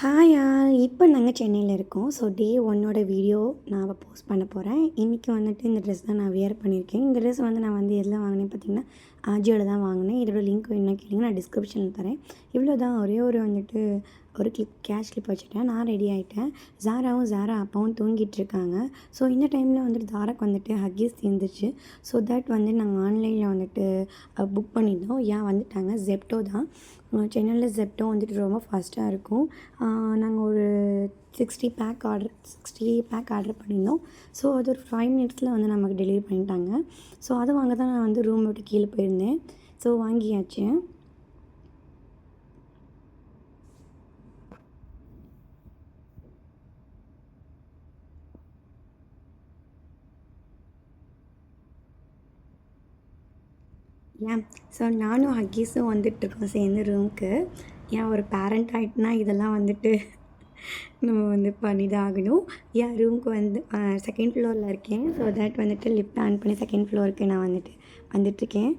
Hi all, இப்போ நாங்கள் சென்னையில் இருக்கோம். ஸோ டே ஒன்னோட வீடியோ நான் போஸ்ட் பண்ண போகிறேன். இன்றைக்கி வந்துட்டு இந்த ட்ரெஸ் தான் நான் வியர் பண்ணியிருக்கேன். இந்த ட்ரெஸ் வந்து நான் வந்து எதில் வாங்கினேன் பார்த்தீங்கன்னா, ஆஜியோவில் தான் வாங்கினேன். இதோட லிங்க் வேணும்னா கேளுங்க, நான் டிஸ்கிரிப்ஷனில் தரேன். இவ்வளோ தான், ஒரே ஒரு வந்துட்டு ஒரு கேஷ் கிளிப் வச்சுட்டேன். நான் ரெடி ஆகிட்டேன். ஜாரா அப்பாவும் தூங்கிட்டு இருக்காங்க. ஸோ இந்த டைமில் வந்துட்டு ஜாராக்கு வந்துட்டு ஹக்கீஸ் தீர்ந்துச்சு. ஸோ தட் வந்து நாங்கள் ஆன்லைனில் வந்துட்டு புக் பண்ணியிருந்தோம். வந்துட்டாங்க. ஜெப்டோ தான். சென்னையில் ஜெப்டோ வந்துட்டு ரொம்ப ஃபாஸ்ட்டாக இருக்கும். நாங்கள் ஒரு 60 பேக் ஆர்டர் பண்ணியிருந்தோம். ஸோ அது ஒரு 5 மினிட்ஸில் வந்து நமக்கு டெலிவரி பண்ணிட்டாங்க. ஸோ அதை வாங்க தான் நான் வந்து ரூம் விட்டு கீழே போயிருந்தேன். ஸோ வாங்கியாச்சு. ஸோ நானும் ஹக்கீஸும் வந்துட்டுருக்கோம் சேர்ந்து ரூமுக்கு. ஒரு பேரண்ட் ஆகிட்டுனா இதெல்லாம் வந்துட்டு நம்ம வந்து பண்ணி தான் ஆகணும். ரூமுக்கு வந்து செகண்ட் ஃப்ளோரில் இருக்கேன். ஸோ தட் வந்துட்டு லிஃப்ட் ஆன் பண்ணி செகண்ட் ஃப்ளோருக்கு நான் வந்துட்டுருக்கேன்.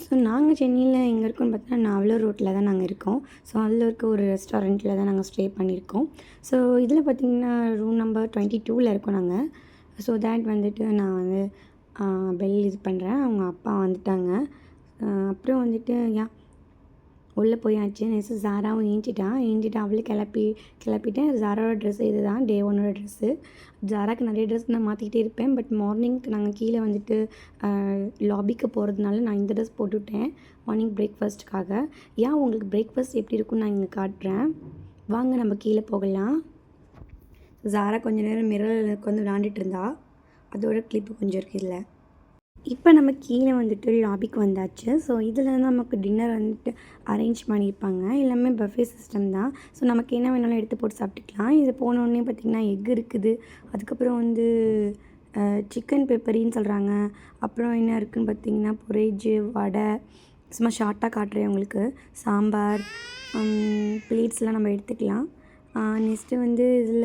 ஸோ நாங்கள் சென்னையில் எங்கே இருக்கோம்னு பார்த்தீங்கன்னா, நாவலூர் ரோட்டில் தான் நாங்கள் இருக்கோம். ஸோ அதில் இருக்க ஒரு ரெஸ்டாரண்ட்டில் தான் நாங்கள் ஸ்டே பண்ணியிருக்கோம். ஸோ இதில் பார்த்திங்கன்னா ரூம் நம்பர் 22ல் இருக்கோம் நாங்கள். ஸோ தேட் வந்துட்டு நான் வந்து பெல் இது பண்ணுறேன். அவங்க அப்பா வந்துட்டாங்க. அப்புறம் வந்துட்டு உள்ளே போயாச்சு. நெக்ஸ்ட்டு ஜாராவும் ஏஞ்சிட்டு அவளே கிளப்பிட்டேன். ஜாராவோட ட்ரெஸ்ஸு இது தான், டே ஒன்னோட ட்ரெஸ்ஸு. ஜாராக்கு நிறைய ட்ரெஸ் நான் மாற்றிக்கிட்டே இருப்பேன். பட் மார்னிங்க்கு நாங்கள் கீழே வந்துட்டு லாபிக்கு போகிறதுனால நான் இந்த ட்ரெஸ் போட்டுவிட்டேன் மார்னிங் பிரேக்ஃபாஸ்ட்டுக்காக. உங்களுக்கு பிரேக்ஃபாஸ்ட் எப்படி இருக்குன்னு நான் இங்கே காட்டுறேன். வாங்க நம்ம கீழே போகலாம். ஜாரா கொஞ்சம் நேரம் மிரரில் உட்காந்து விளாண்டுட்டு இருந்தா. அதோட கிளிப்பு கொஞ்சம் இருக்குது இதில். இப்போ நம்ம கீழே வந்துட்டு லாபிக்கு வந்தாச்சு. ஸோ இதில் நமக்கு டின்னர் வந்துட்டு அரேஞ்ச் பண்ணியிருப்பாங்க. எல்லாமே பஃபே சிஸ்டம் தான். ஸோ நமக்கு என்ன வேணாலும் எடுத்து போட்டு சாப்பிட்டுக்கலாம். இது போனோடனே பார்த்திங்கன்னா எக் இருக்குது. அதுக்கப்புறம் வந்து சிக்கன் பெப்பரின்னு சொல்கிறாங்க. அப்புறம் என்ன இருக்குதுன்னு பார்த்திங்கன்னா பொரேஜு, வடை. சும்மா ஷார்ட்டாக காட்டுறேன் உங்களுக்கு. சாம்பார், பிளேட்ஸ்லாம் நம்ம எடுத்துக்கலாம். நெக்ஸ்ட்டு வந்து இதில்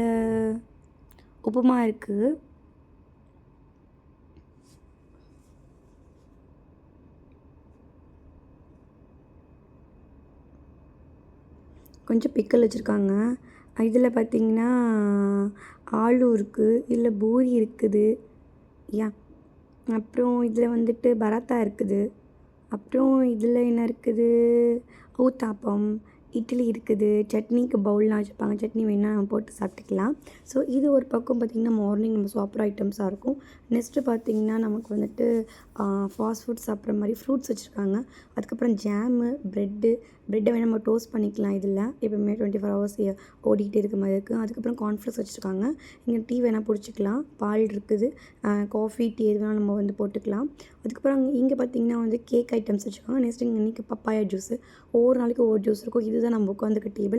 உப்புமா இருக்குது. கொஞ்சம் பிக்கல் வச்சுருக்காங்க. இதில் பார்த்திங்கன்னா ஆலு இருக்குது, இல்லை பூரி இருக்குது. அப்புறம் இதில் வந்துட்டு பராத்தா இருக்குது. அப்புறம் இதில் என்ன இருக்குது, ஊத்தாப்பம், இட்லி இருக்குது. சட்னிக்கு பவுல்லாம் வச்சுருப்பாங்க. சட்னி வேணால் நம்ம போட்டு சாப்பிட்டுக்கலாம். ஸோ இது ஒரு பக்கம் பார்த்திங்கன்னா மார்னிங் நம்ம சாப்பிட்ற ஐட்டம்ஸாக இருக்கும். நெக்ஸ்ட்டு பார்த்திங்கன்னா நமக்கு வந்துட்டு ஃபாஸ்ட் ஃபுட் சாப்பிட்ற மாதிரி ஃப்ரூட்ஸ் வச்சுருக்காங்க. அதுக்கப்புறம் ஜாமு, ப்ரெட்டை வேணால் நம்ம டோஸ்ட் பண்ணிக்கலாம். இதில் எப்பவுமே 24 ஹவர்ஸ் ஓடிக்கிட்டே இருக்க மாதிரி இருக்குது. அதுக்கப்புறம் கார்ன்ஃப்ளெக்ஸ் வச்சுருக்காங்க. இங்கே டீ வேணால் பிடிச்சிக்கலாம். பால் இருக்குது. காஃபி, டீ எது வேணால் நம்ம வந்து போட்டுக்கலாம். அதுக்கப்புறம் இங்கே பார்த்திங்கன்னா வந்து கேக் ஐட்டம்ஸ் வச்சுருக்காங்க. நெக்ஸ்ட் இன்றைக்கி பப்பாயா ஜூஸு. ஒவ்வொரு நாளைக்கு ஒவ்வொரு ஜூஸ் இருக்கும். இதுதான் நம்ம உட்காந்துக்க டேபிள்.